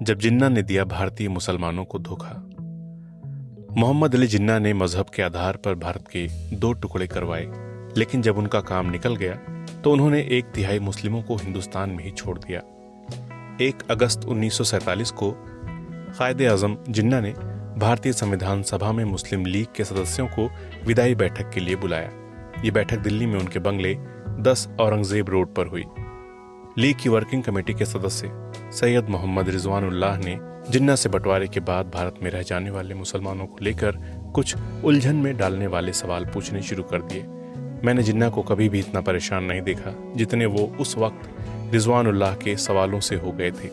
जब जिन्ना ने दिया भारतीय मुसलमानों को धोखा। मोहम्मद अली जिन्ना ने मजहब के आधार पर भारत के 2 टुकड़े करवाए, लेकिन जब उनका काम निकल गया तो उन्होंने 1/3 मुस्लिमों को हिंदुस्तान में ही छोड़ दिया। 1 अगस्त 1947 को कायदे-आज़म जिन्ना ने भारतीय संविधान सभा में मुस्लिम लीग के सदस्यों को विदाई बैठक के लिए बुलाया। ये बैठक दिल्ली में उनके बंगले 10 औरंगजेब रोड पर हुई। लीग की वर्किंग कमेटी के सदस्य सैयद मोहम्मद रिजवानुल्लाह ने जिन्ना से बंटवारे के बाद भारत में रह जाने वाले मुसलमानों को लेकर कुछ उलझन में डालने वाले सवाल पूछने शुरू कर दिए। मैंने जिन्ना को कभी भी इतना परेशान नहीं देखा जितने वो उस वक्त रिजवानुल्लाह के सवालों से हो गए थे।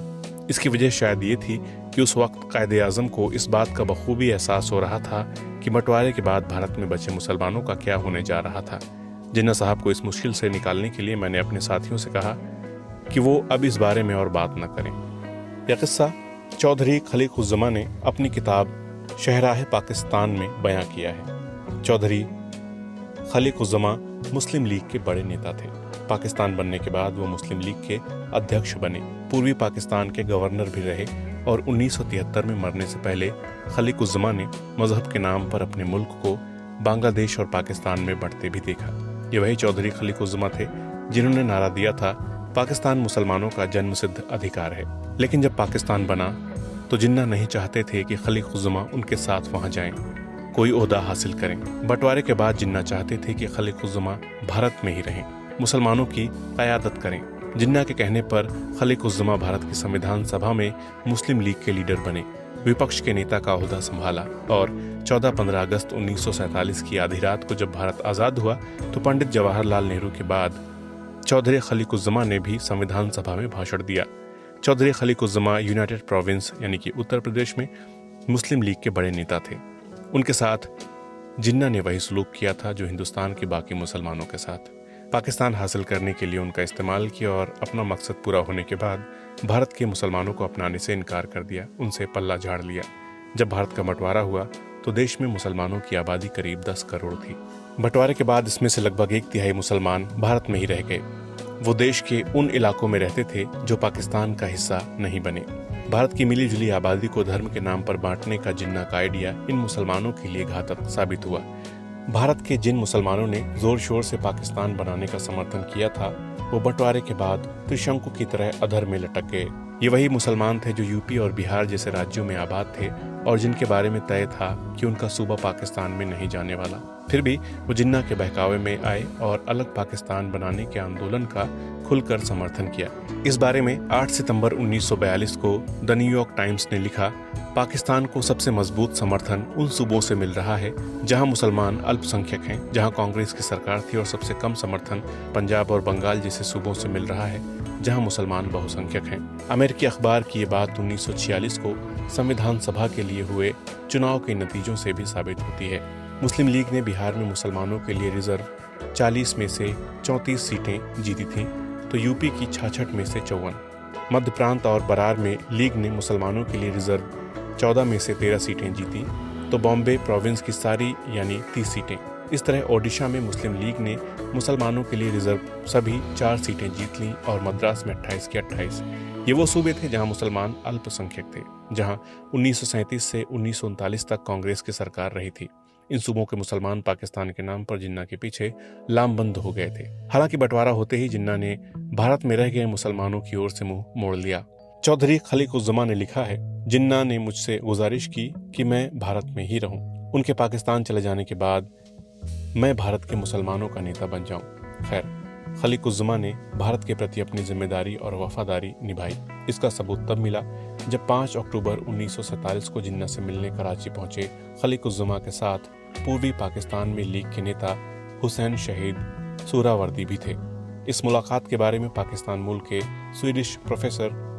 इसकी वजह शायद ये थी कि उस वक्त कायदे-आज़म को इस बात का बखूबी एहसास हो रहा था कि बंटवारे के बाद भारत में बचे मुसलमानों का क्या होने जा रहा था। जिन्ना साहब को इस मुश्किल से निकालने के लिए मैंने अपने साथियों से कहा कि वो अब इस बारे में और बात न करें। यह किस्सा चौधरी खलीकुज़्ज़मा ने अपनी किताब शहराह पाकिस्तान में बयां किया है। चौधरी खलीकुज़्ज़मा मुस्लिम लीग के बड़े नेता थे। पाकिस्तान बनने के बाद वो मुस्लिम लीग के अध्यक्ष बने, पूर्वी पाकिस्तान के गवर्नर भी रहे और 1973 में मरने से पहले खलीकुज़्ज़मा ने मजहब के नाम पर अपने मुल्क को बांग्लादेश और पाकिस्तान में बढ़ते भी देखा। ये वही चौधरी खलीकुज़्ज़मा थे जिन्होंने नारा दिया था, पाकिस्तान मुसलमानों का जन्मसिद्ध अधिकार है। लेकिन जब पाकिस्तान बना तो जिन्ना नहीं चाहते थे कि खलीकुज़्ज़मा उनके साथ वहां जाएं, कोई ओहदा हासिल करें। बंटवारे के बाद जिन्ना चाहते थे कि खलीकुज़्ज़मा भारत में ही रहें, मुसलमानों की क़यादत करें। जिन्ना के कहने पर खलीकुज़्ज़मा भारत की संविधान सभा में मुस्लिम लीग के लीडर बने, विपक्ष के नेता का ओहदा संभाला और 14-15 अगस्त 1947 की आधी रात को जब भारत आज़ाद हुआ तो पंडित जवाहरलाल नेहरू के बाद चौधरी खलीकुज़्ज़मा ने भी संविधान सभा में भाषण दिया। चौधरी खलीकुज़्ज़मा यूनाइटेड प्रोविंस यानी कि उत्तर प्रदेश में मुस्लिम लीग के बड़े नेता थे। उनके साथ जिन्ना ने वही सलूक किया था जो हिंदुस्तान के बाकी मुसलमानों के साथ। पाकिस्तान हासिल करने के लिए उनका इस्तेमाल किया और अपना मकसद पूरा होने के बाद भारत के मुसलमानों को अपनाने से इनकार कर दिया, उनसे पल्ला झाड़ लिया। जब भारत का बंटवारा हुआ तो देश में मुसलमानों की आबादी करीब 10 करोड़ थी। बंटवारे के बाद इसमें से लगभग 1/3 मुसलमान भारत में ही रह गए। वो देश के उन इलाकों में रहते थे जो पाकिस्तान का हिस्सा नहीं बने। भारत की मिली जुली आबादी को धर्म के नाम पर बांटने का जिन्ना का आइडिया इन मुसलमानों के लिए घातक साबित हुआ। भारत के जिन मुसलमानों ने जोर शोर से पाकिस्तान बनाने का समर्थन किया था वो बंटवारे के बाद त्रिशंकु की तरह अधर में लटक गए। ये वही मुसलमान थे जो यूपी और बिहार जैसे राज्यों में आबाद थे और जिनके बारे में तय था कि उनका सूबा पाकिस्तान में नहीं जाने वाला। फिर भी वो जिन्ना के बहकावे में आए और अलग पाकिस्तान बनाने के आंदोलन का खुलकर समर्थन किया। इस बारे में 8 सितंबर 1942 को द न्यूयॉर्क टाइम्स ने लिखा, पाकिस्तान को सबसे मजबूत समर्थन उन सूबों से मिल रहा है जहां मुसलमान अल्पसंख्यक हैं, जहां कांग्रेस की सरकार थी, और सबसे कम समर्थन पंजाब और बंगाल जैसे सूबों से मिल रहा है जहां मुसलमान बहुसंख्यक हैं। अमेरिकी अखबार की ये बात 1946 को संविधान सभा के लिए हुए चुनाव के नतीजों से भी साबित होती है। मुस्लिम लीग ने बिहार में मुसलमानों के लिए रिजर्व 40 में से 34 सीटें जीती थीं, तो यूपी की 66 में से 54। मध्य प्रांत और बरार में लीग ने मुसलमानों के लिए रिजर्व 14 में से 13 सीटें जीती, तो बॉम्बे प्रोविंस की सारी यानी 30 सीटें। इस तरह ओडिशा में मुस्लिम लीग ने मुसलमानों के लिए रिजर्व सभी 4 सीटें जीत लीं और मद्रास में 28 की 28। ये वो सूबे थे जहां मुसलमान अल्पसंख्यक थे, जहां 1937 से 1939 तक कांग्रेस की सरकार रही थी। इन सूबों के मुसलमान पाकिस्तान के नाम पर जिन्ना के पीछे लामबंद हो गए थे। हालांकि बंटवारा होते ही जिन्ना ने भारत में रह गए मुसलमानों की ओर से मुंह मोड़ लिया। चौधरी खलीकुज़्ज़मा ने लिखा है, जिन्ना ने मुझसे गुजारिश की कि मैं भारत में ही रहूं। उनके पाकिस्तान चले जाने के बाद मैं भारत के मुसलमानों का नेता बन जाऊं। खैर, खलीकुज़्ज़मा ने भारत के प्रति अपनी जिम्मेदारी और वफादारी निभाई। इसका सबूत तब मिला जब 5 अक्टूबर 1947 को जिन्ना से मिलने कराची पहुंचे खलीकुज़्ज़मा के साथ पूर्वी पाकिस्तान में लीग के नेता हुसैन शहीद सूरावर्दी भी थे। इस मुलाकात के बारे में पाकिस्तान मूल के स्वीडिश प्रोफेसर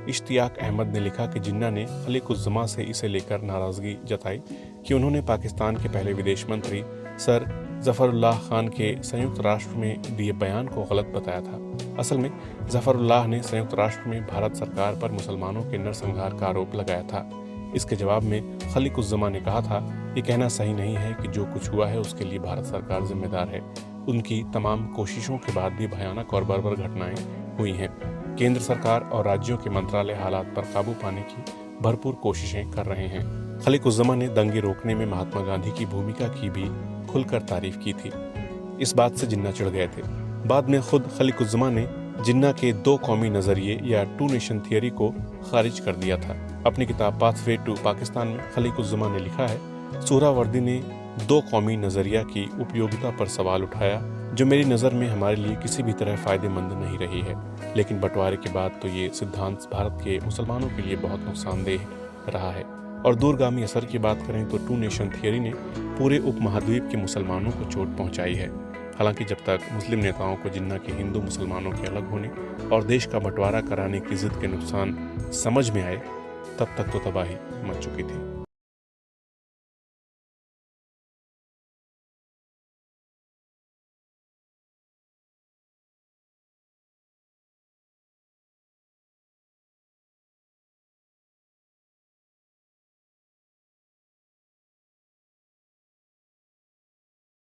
इश्तियाक अहमद ने लिखा कि जिन्ना ने खलीकुज़्ज़मा से इसे लेकर नाराज़गी जताई कि उन्होंने पाकिस्तान के पहले विदेश मंत्री सर ज़फ़रुल्लाह खान के संयुक्त राष्ट्र में दिए बयान को गलत बताया था। असल में ज़फ़रुल्लाह ने संयुक्त राष्ट्र में भारत सरकार पर मुसलमानों के नरसंहार का आरोप लगाया था। इसके जवाब में खलीकुज़्ज़मा ने कहा था, ये कहना सही नहीं है कि जो कुछ हुआ है उसके लिए भारत सरकार जिम्मेदार है। उनकी तमाम कोशिशों के बाद भी भयानक और बर्बर घटनाएं हुई हैं। केंद्र सरकार और राज्यों के मंत्रालय हालात पर काबू पाने की भरपूर कोशिशें कर रहे हैं। खलीकुज़्ज़मा ने दंगे रोकने में महात्मा गांधी की भूमिका की भी खुलकर तारीफ की थी। इस बात से जिन्ना चिढ़ गए थे। बाद में खुद खलीकुज़्ज़मा ने जिन्ना के दो कौमी नजरिए या टू नेशन थियरी को खारिज कर दिया था। अपनी किताब पाथवे टू पाकिस्तान में खलीकुज़्ज़मा ने लिखा है, सोहरावर्दी ने दो कौमी नजरिया की उपयोगिता पर सवाल उठाया, जो मेरी नज़र में हमारे लिए किसी भी तरह फ़ायदेमंद नहीं रही है। लेकिन बंटवारे के बाद तो ये सिद्धांत भारत के मुसलमानों के लिए बहुत नुकसानदेह रहा है। और दूरगामी असर की बात करें तो टू नेशन थियरी ने पूरे उपमहाद्वीप के मुसलमानों को चोट पहुंचाई है। हालांकि जब तक मुस्लिम नेताओं को जिन्ना के हिंदू मुसलमानों के अलग होने और देश का बंटवारा कराने की जिद के नुकसान समझ में आए, तब तक तो तबाही मच चुकी थी।